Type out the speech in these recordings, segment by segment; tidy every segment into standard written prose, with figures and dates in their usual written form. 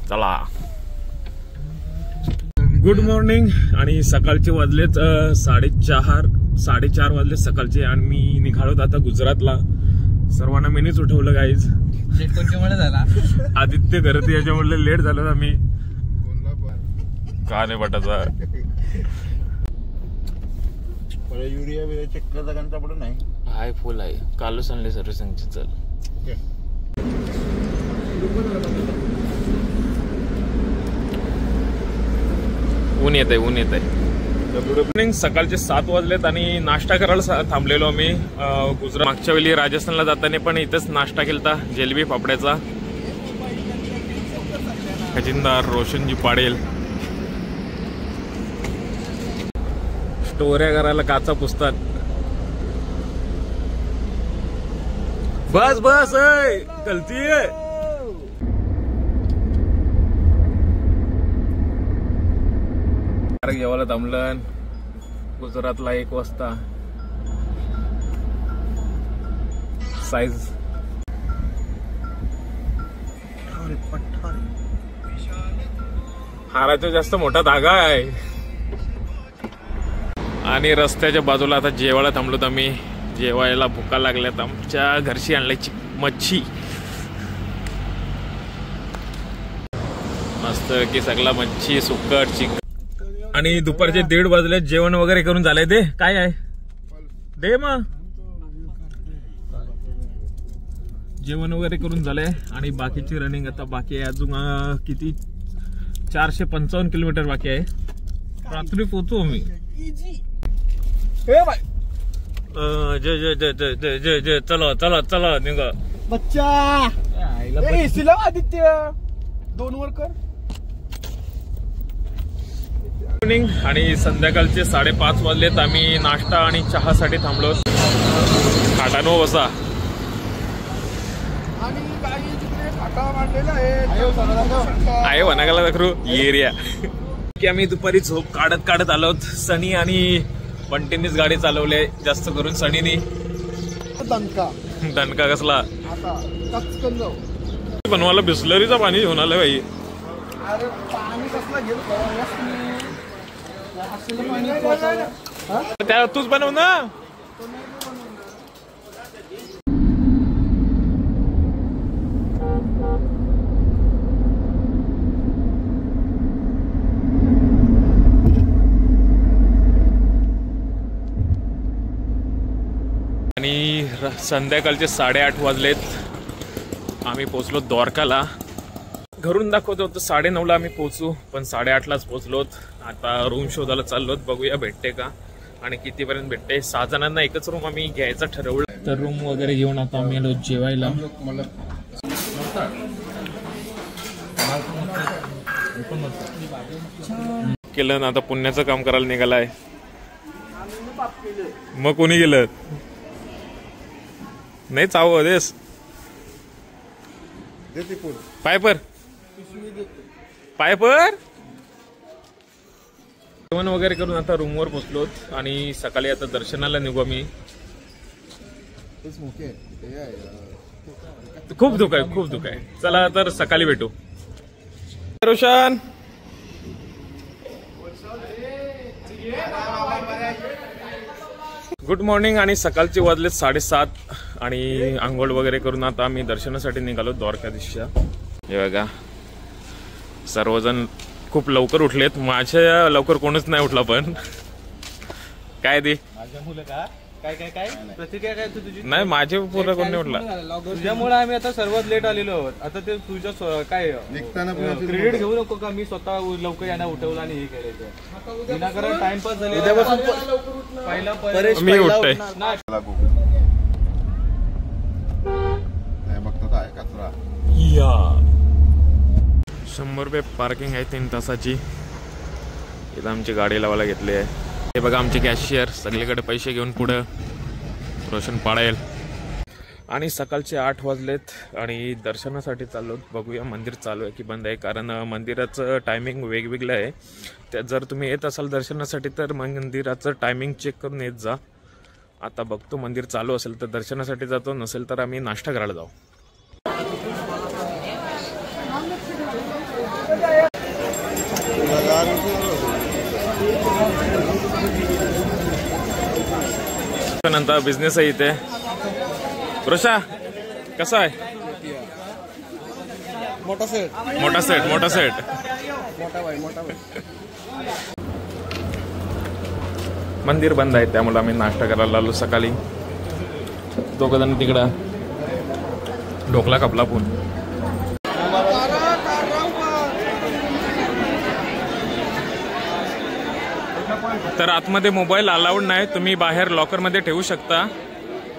चला good morning. आणि सकाळचे वाजलेत 4:30 वाजले सकाळचे आणि मी निघालो आता गुजरातला. सर्वांना मीनीच उठवलं गाईज. लेट कोणत्यामुळे झाला? आदित्य घरात याच्यामुळे लेट झालो आम्ही. का नाही बटाचा युरिया बिरिया चेक करता घंटा पडून नाही. हाय फुल आहे. कालच आणले सर्व्हिसिंगची. चल ऊन येत आहे. सकाळचे 7 वाजलेत आणि नाश्ता करायला थांबलेलो आम्ही. गुजरात मागच्या वेळी राजस्थानला जाताना पण इथंच नाश्ता केलता जलेबी पापड्याचा. खजिनदार रोशनजी पाडेल स्टोऱ्या करायला काचा पुसतात. बस बस गलती आहे. जेवायला थांबलं गुजरातला 1 वाजता. साईज हाराचा जास्त मोठा धागा आहे. आणि रस्त्याच्या बाजूला आता जेवायला थांबलोत आम्ही. जेवायला भुका लागल्यात. आमच्या घरची आणल्याची मच्छी मस्त की सगळा मच्छी सुक्कट चिकन. आणि दुपारचे 1:30 वाजले. जेवण वगैरे करून झालंय. दे काय आहे दे मग. जेवण वगैरे करून झालंय आणि बाकीची रनिंग आता बाकी आहे. अजून किती 455 किलोमीटर बाकी आहे. रात्री पोहोचू आम्ही. जय जय जय जय जय जय जय. चला चला चला निघा बच्चा. आदित्य 2 वर कर. आणि संध्याकाळचे 5:30 वाजलेत. आम्ही नाश्ता आणि चहासाठी थांबलो. खाटानो बसा आहे वनागाला दाखरू एरिया की आम्ही दुपारी झोप काढत आलोत. सनी आणि बंटीनीच गाडी चालवली. जास्त करून सनीनी. दणका कसला बनवायला बिस्लरीचा पाणी घेऊन आलं बाई. त्या तूच बनव ना. आणि संध्याकाळचे 8:30 वाजलेत. आम्ही पोहोचलो द्वारकाला. घरून दाखवत होतो 9:30ला आम्ही पोहोचू पण 8:30लाच पोहोचलोत. आता रूम शोधायला चाललोत. बघूया भेटते का आणि कितीपर्यंत भेटते. 6 जणांना एकच रूम आम्ही घ्यायचं ठरवलं. तर रूम वगैरे घेऊन आता आम्ही आलो जेवायला. केलं ना आता पुण्याचं काम करायला निघालाय. मग कोणी गेलं नाही चाव देस पायपर जेवण वगैरे करून आता रूमवर पोहोचलोत आणि सकाळी आता दर्शनाला निघू आम्ही. खूप धुक आहे. चला तर सकाळी भेटू. Roshan good morning. आणि सकाळचे वाजलेत 7:30 आणि आंघोळ वगैरे करून आता आम्ही दर्शनासाठी निघालो द्वारकाधीशच्या. हे बघा सर्वजण खूप लवकर उठलेत. माझ्या लवकर कोणच नाही उठला पण काय दे माझ्या मुलं का काय काय काय प्रतिक्रिया काय तुझी? नाही माझे पूर्ण कोण नाही उठला. तुझ्यामुळे आम्ही आता सर्वात लेट आलेलो आहोत. आता ते तुझ्या काय क्रेडिट घेऊ नको का मी स्वतः लवकर यांना उठवलं आणि हे करायचं विनाकारण टाइमपास झाले. मी उठतोय. या 100 रुपये पार्किंग आहे 3 तासाची. इथं आमची गाडी लावायला घेतली आहे. हे बघा आमचे कॅशियर सगळीकडे पैसे घेऊन पुढं रोशन पाडेल. आणि सकाळचे 8 वाजलेत आणि दर्शनासाठी चाललो. बघूया मंदिर चालू आहे की बंद आहे. कारण मंदिराचं टायमिंग वेगवेगळं आहे. त्यात जर तुम्ही येत असाल दर्शनासाठी तर मंदिराचं टायमिंग चेक करून येत जा. आता बघतो मंदिर चालू असेल तर दर्शनासाठी जातो, नसेल तर आम्ही नाश्ता करायला जाऊ. नंतर बिझनेस आहे इथे. रोशा कसा आहे? मोठा सेट. मंदिर बंद आहे त्यामुळे आम्ही नाश्ता करायला आलो. सकाळी दोघं जण तिकडं ढोकला कापला पण. तर आतमध्ये मोबाईल अलाउड नाही, तुम्ही बाहेर लॉकरमध्ये ठेवू शकता.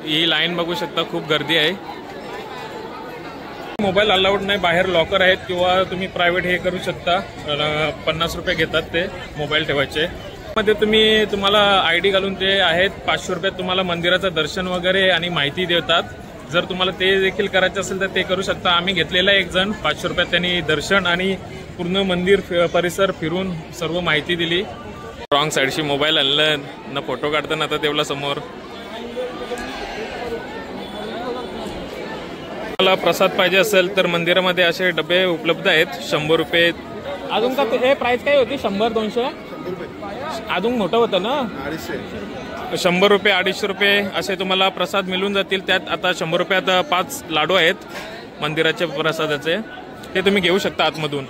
ही लाईन बघू शकता, खूप गर्दी आहे. मोबाईल अलाउड नाही, बाहेर लॉकर आहेत किंवा तुम्ही प्रायव्हेट हे करू शकता. 50 रुपये घेतात ते मोबाईल ठेवायचे. मध्ये तुम्हाला ID घालून ते आहेत. 500 रुपयात तुम्हाला मंदिराचं दर्शन वगैरे आणि माहिती देतात. जर तुम्हाला ते देखील करायचं असेल तर ते करू शकता. आम्ही घेतलेला एक जण 500 रुपयात त्यांनी दर्शन आणि पूर्ण मंदिर परिसर फिरून सर्व माहिती दिली. रॉंग साईडशी मोबाईल आणलं ना, फोटो काढताना आता तेवढा समोर. मला प्रसाद पाहिजे असेल तर मंदिरामध्ये असे डबे उपलब्ध आहेत. 100 रुपये. अजून का हे प्राइस काय होती? 100-200 अजून मोठं होतं ना. 100 रुपये 250 रुपये असे तुम्हाला प्रसाद मिळून जातील. त्यात आता 100 रुपयात 5 लाडू आहेत मंदिराचे प्रसादाचे, ते तुम्ही घेऊ शकता आतमधून.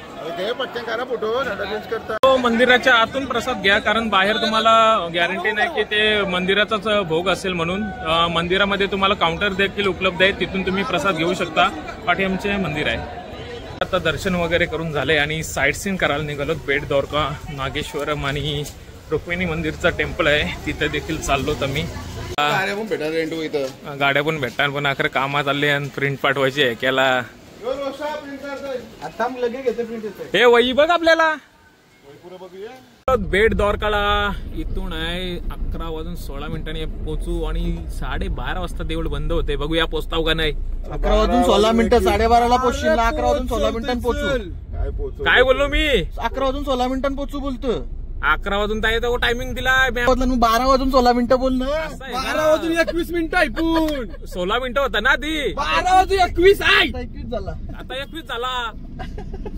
मंदिराच्या आतून प्रसाद घ्या, कारण बाहेर तुम्हाला गॅरंटी नाही की ते मंदिराचाच भोग असेल म्हणून. मंदिरामध्ये तुम्हाला काउंटर देखील उपलब्ध आहे, तिथून तुम्ही प्रसाद घेऊ शकता. पाठी आमचे मंदिर आहे. आता दर्शन वगैरे करून झाले आणि साईट सीन करायला निघालो. बेट द्वारका, नागेश्वरम आणि रुक्मिणी मंदिरचा टेम्पल आहे, तिथे देखील चाललो. आम्ही गाड्या पण भेटणार, पण अखर कामात आले आणि प्रिंट पाठवायची आहे केला. हे वही बघ आपल्याला. बेट द्वारकाला इथून आहे 11:16 पोहोचू आणि 12:30 वाजता देऊळ बंद होते. बघूया पोचताव का नाही. 11:16 12:30ला पोहोचशील ना. 11:16 पोहोचू. काय बोललो मी? 11:16 पोहोचू बोलतो. 11 वाजून तो टायमिंग दिला. 12:16 बोल ना. 12:21 ऐकून 16 मिनिटं होता ना आधी. 12:21 झाला. आता 21 झाला.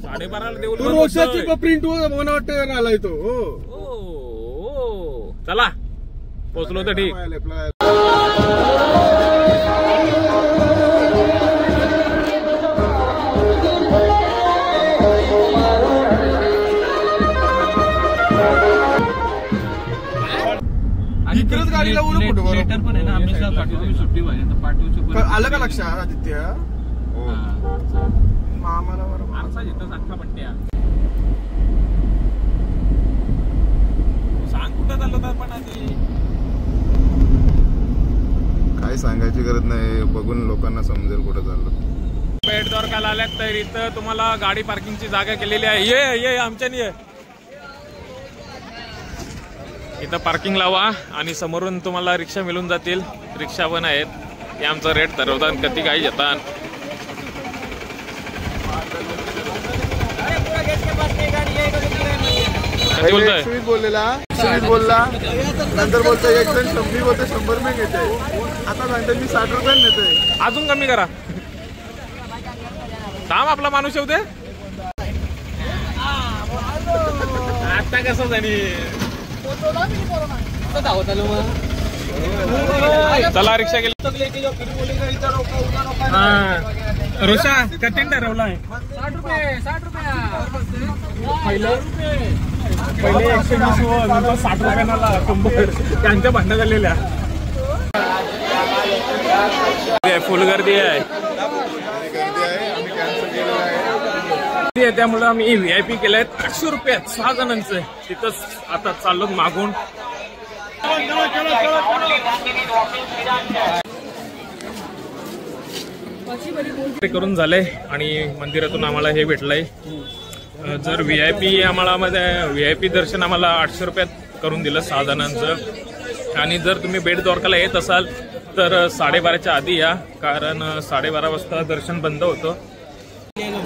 12:30 देऊळ रोषाची प्रिंट मला वाटतं आलाय तो. चला पोचलो तर ठीक. इकडेच गाडीला लेटर पण आहे ना, आम्ही सुट्टी पाहिजे. आलं का लक्षात आदित्य? मामाला सांग कुठं चाललो तर पण आधी. काय सांगायची गरज नाही, बघून लोकांना समजेल कुठं चाललो. बेट द्वारकाला आल्यात तर इथं तुम्हाला गाडी पार्किंगची जागा केलेली आहे. ये आमच्यानी ये. इथं पार्किंग लावा आणि समोरून तुम्हाला रिक्षा मिळून जातील. रिक्षा पण आहेत, ते आमचा रेट ठरवतात कधी काही घेतात. बोलला नंतर बोलतोय एक जण 100 बोलतोय 100 रुपये घेते. आता सांगतो मी 60 रुपये नेतोय. अजून कमी करा. थांब आपला माणूस येऊ दे. आता कसं झाली. चला रिक्षा गेली. रोषा कठीण ठरवलाय. 60 रुपये पहिले 120 नंतर 60 रुपयांना त्यांच्या भांडणं झालेल्या. फुल गर्दी आहे. त्यामुळे आम्ही VIP केलंय 800 रुपयात 6 जणांचं. तिथंच आता चाललो मागून. करून झालंय आणि मंदिरातून आम्हाला हे भेटलंय. जर VIP आम्हाला VIP दर्शन आम्हाला 800 रुपयात करून दिलं 6 जणांचं. आणि जर तुम्ही बेट द्वारकाला येत असाल तर 12:30च्या आधी या, कारण 12:30 वाजता दर्शन बंद होतं.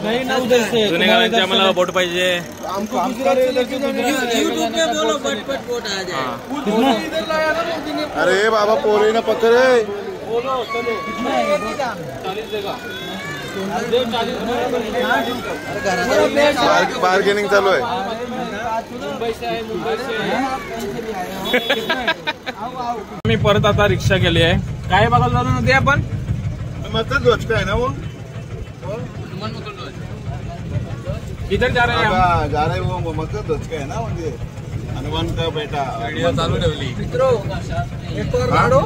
नहीं ना उधर से जुनेगावांची आम्हाला बोट पाहिजे. अरे बाबा पोरे ना पकड़े. बोलो चलो 40 देगा. बार्गेनिंग चालू आहे. मुंबई से आहे, मुंबई से. मी परत आता रिक्षा केली आहे. काय बघायला जातो ना ते आपण मतलब ध्वज का है ना वो किधर जा रहे हैं हम? जा रहे वो मतलब ध्वज का है ना म्हणजे हनुमान का बेटा चालू ठेवली. राडो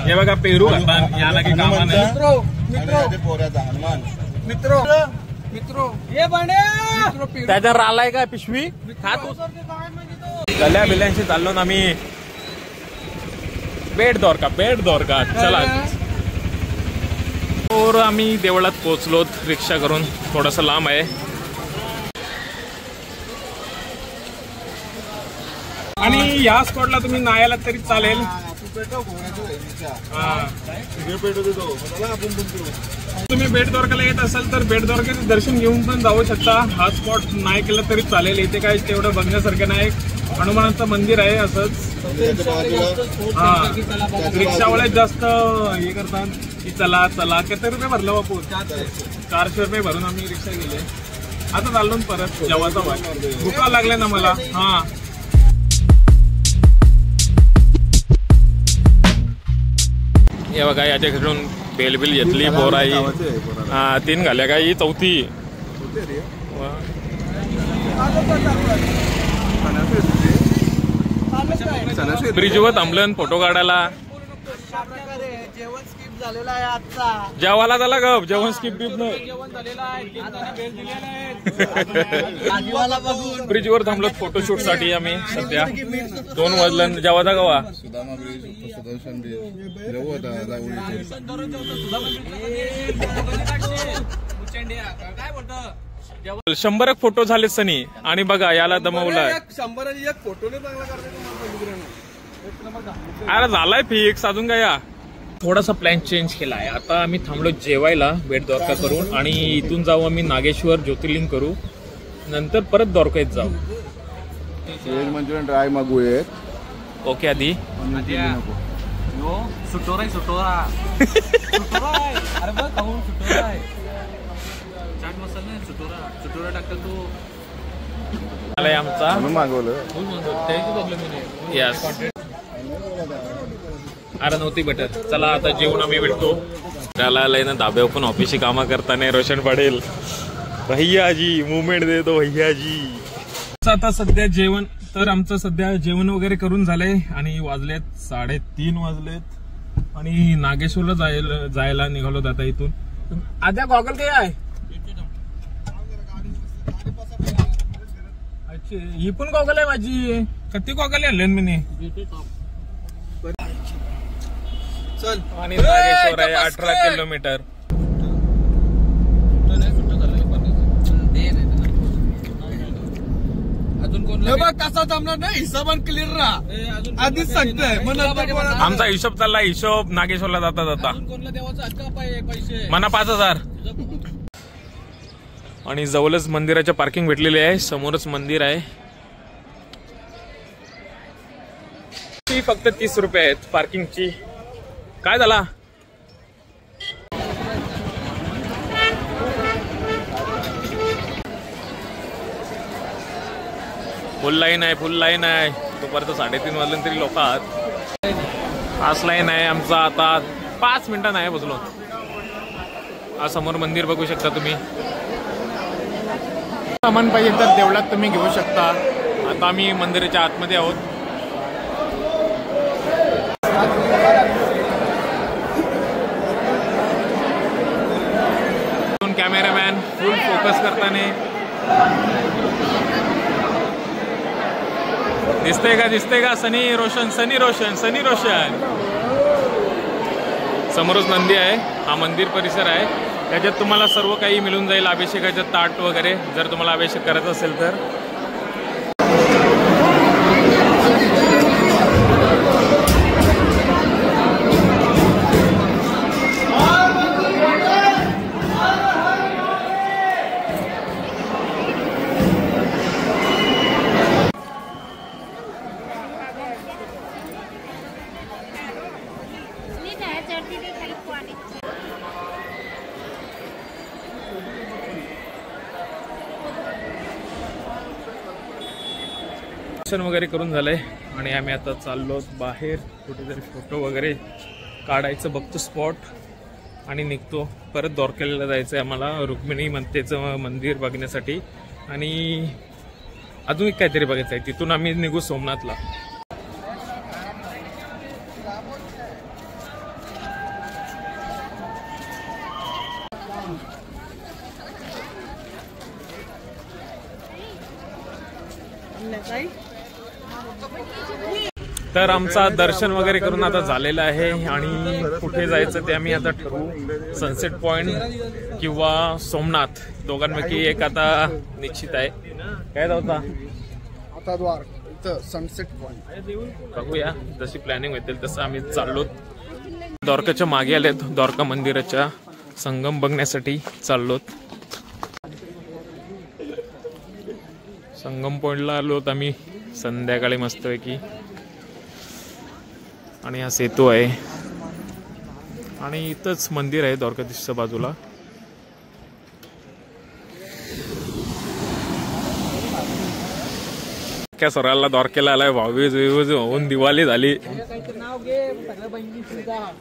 हे बघा पेरू आता याला की कामा नाही. पोऱ्याचा हनुमान मित्रो ये बने त्याच्यावर आलाय का पिशवी गल्या बिल्यांशी चाललो ना आम्ही. बेट दोरका चला. और आम्ही देवळात पोहोचलो रिक्षा करून. थोडस लांब आहे आणि या स्पॉटला तुम्ही नाही आलात तरी चालेल. तुम्ही बेट द्वारकाला येत असाल तर बेट द्वारकाचे दर्शन घेऊन पण जाऊ शकता. हा स्पॉट नाही केला तरी चालेल. इथे काय तेवढं बघण्यासारखं नाही. हनुमानाचं मंदिर आहे असंच. हा रिक्षावाले जास्त हे करतात की चला चला. किती रुपये भरलं बापू? 400 रुपये भरून आम्ही रिक्षा गेले. आता चाललो परत जेवायचा वाट. भुका लागल्या ना मला. हा हे बघा याच्याकडून बेलबिल घेतली. बोराई 3 घाल्या का ही 4थी. ब्रिजवर थांबलं फोटो काढायला. जेवण स्किप झालेला आहे आजचा. जेवायला झाला ग जेवण स्किप ब्रिज ब्रिजवर थांबलो फोटोशूट साठी आम्ही. सध्या 2 वाजलं जेवायचा गवा. सुदामा ब्रिज सुदर्शन ब्रिज जाऊ आता. 100 फोटो झाले सनी. आणि बघा याला दमवलाय. 100 फोटोने चांगला करते. अरे झालाय फिक्स अजून काय. थोडासा प्लॅन चेंज केलाय. आता आम्ही थांबलो जेवायला बेट द्वारका करून. आणि इथून जाऊ आम्ही नागेश्वर ज्योतिर्लिंग करू. नंतर परत द्वारकात जाऊ. व्हेज मंचुरियन ड्राय मागूयात. ओके आधी सुटोरा अरे बघ खाऊन सुटोरा आहे. चाट मसाला नाही सुटोरा टाकतात तो. आलाय आमचा म्हणून मागवलं. यस. अरे नव्हती भेटत. चला आता जेवण आम्ही भेटतो. त्याला आलाय ना धाब्यावर पण ऑफिसची कामं करताना रोशन पडेल. भैयाजी मुवमेंट देतो भैयाजी. आता सध्या जेवण तर आमचं सध्या जेवण वगैरे करून झालंय. आणि वाजलेत 3:30 वाजलेत. आणि नागेश्वरला जायला निघालो आता इथून. आद्या गॉगल काय आहे? ही पण गॉगल आहे माझी. किती गॉगल आणले मी. चल. आणि नागेश्वर आहे 18 किलोमीटर. अजून कोण कसा जमणार नाही. हिशोबान क्लिअर राहा आधीच सांगतोय. आमचा हिशोब चालला. हिशोब नागेश्वरला जाता जाता कोणला देवाचा पैसे मना 5000. आणि जवळच मंदिराच्या पार्किंग भेटलेली आहे. समोरच मंदिर आहे. ती फक्त 30 रुपये आहेत पार्किंगची. काय झाला? फुल लाईन आहे. दुपारचं 3:30 वाजलं तरी लोक आहात. फास्ट लाईन आहे आमचा. आता 5 मिनिटं नाही बसलो. हा समोर मंदिर बघू शकता तुम्ही. सामान पाहिजे तर देवळात तुम्ही घेऊ शकता. आता आम्ही मंदिराच्या आतमध्ये आहोत. कॅमेरामॅन फुल फोकस करताना दिसतंय का सनी रोशन. समोरच नंदी आहे. हा मंदिर परिसर आहे. त्याच्यात तुम्हाला सर्व काही मिळून जाईल. अभिषेकाचं ताट वगैरे जर तुम्हाला अभिषेक करायचा असेल तर. दर्शन वगैरे करून झालंय आणि आम्ही आता चाललो बाहेर कुठेतरी फोटो वगैरे काढायचं बघतो स्पॉट आणि निघतो. परत द्वारकेला जायचं आहे आम्हाला रुक्मिणी मातेचं मंदिर बघण्यासाठी आणि अजून एक काहीतरी बघायचं आहे. तिथून आम्ही निघू सोमनाथला. तर आमचा दर्शन वगैरे करून आता झालेलं आहे आणि कुठे जायचं ते आम्ही आता ठरवू. सनसेट पॉइंट किंवा सोमनाथ दोघांपैकी एक आता निश्चित आहे. काय जाऊता आता द्वार इथं सनसेट पॉइंट बघूया. जशी प्लॅनिंग होतील तसं आम्ही चाललो. द्वारकाच्या मागे आलेत. द्वारका मंदिराच्या संगम बघण्यासाठी चाललोत. संगम पॉइंटला आलोत आम्ही संध्याकाळी मस्तपैकी. आणि हा सेतू आहे आणि इथंच मंदिर आहे द्वारकाधीशच्या बाजूला. क्या सराला द्वारकेला आलाय. भाऊबीज होऊन दिवाळी झाली.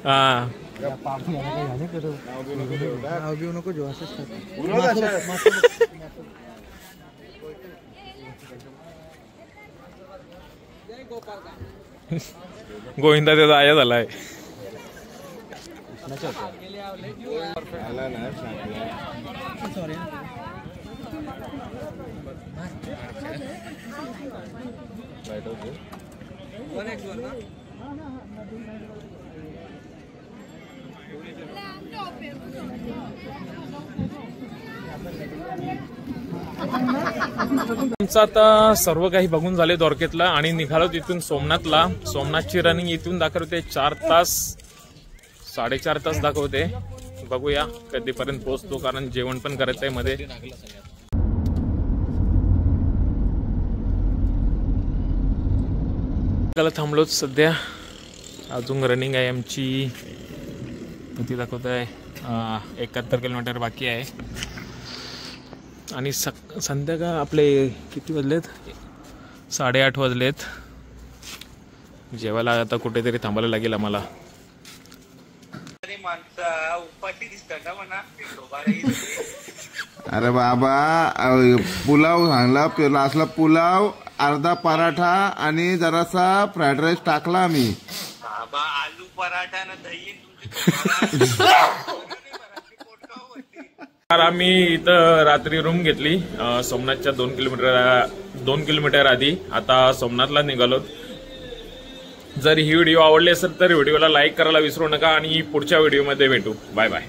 हा गोविंदा त्याचा आया झालाय. आमचं आता सर्व काही बघून झाले द्वारकेतला आणि निघालो तिथून सोमनाथला. सोमनाथची रनिंग इथून दाखवते 4 तास 4.5 तास दाखवते. बघूया कधीपर्यंत पोहोचतो कारण जेवण पण करायचं आहे मध्ये. त्याला थांबलोच सध्या. अजून रनिंग आहे आमची. किती दाखवत आहे 71 किलोमीटर बाकी आहे. आणि संध्याकाळ आपले किती वाजलेत 8:30 वाजलेत. जेवायला आता कुठेतरी थांबायला लागेल आम्हाला. अरे बाबा पुलाव सांगला असला पुलाव अर्धा पराठा आणि जरासा फ्राईड राईस टाकला आम्ही. बाबा आलू पराठा ना दही आम्ही इथं रात्री रूम घेतली सोमनाथच्या 2 किलोमीटर आधी. आता सोमनाथला निघालो. जर ही व्हिडिओ आवडली असेल तर व्हिडिओला लाईक करायला विसरू नका आणि पुढच्या व्हिडिओमध्ये भेटू. Bye bye.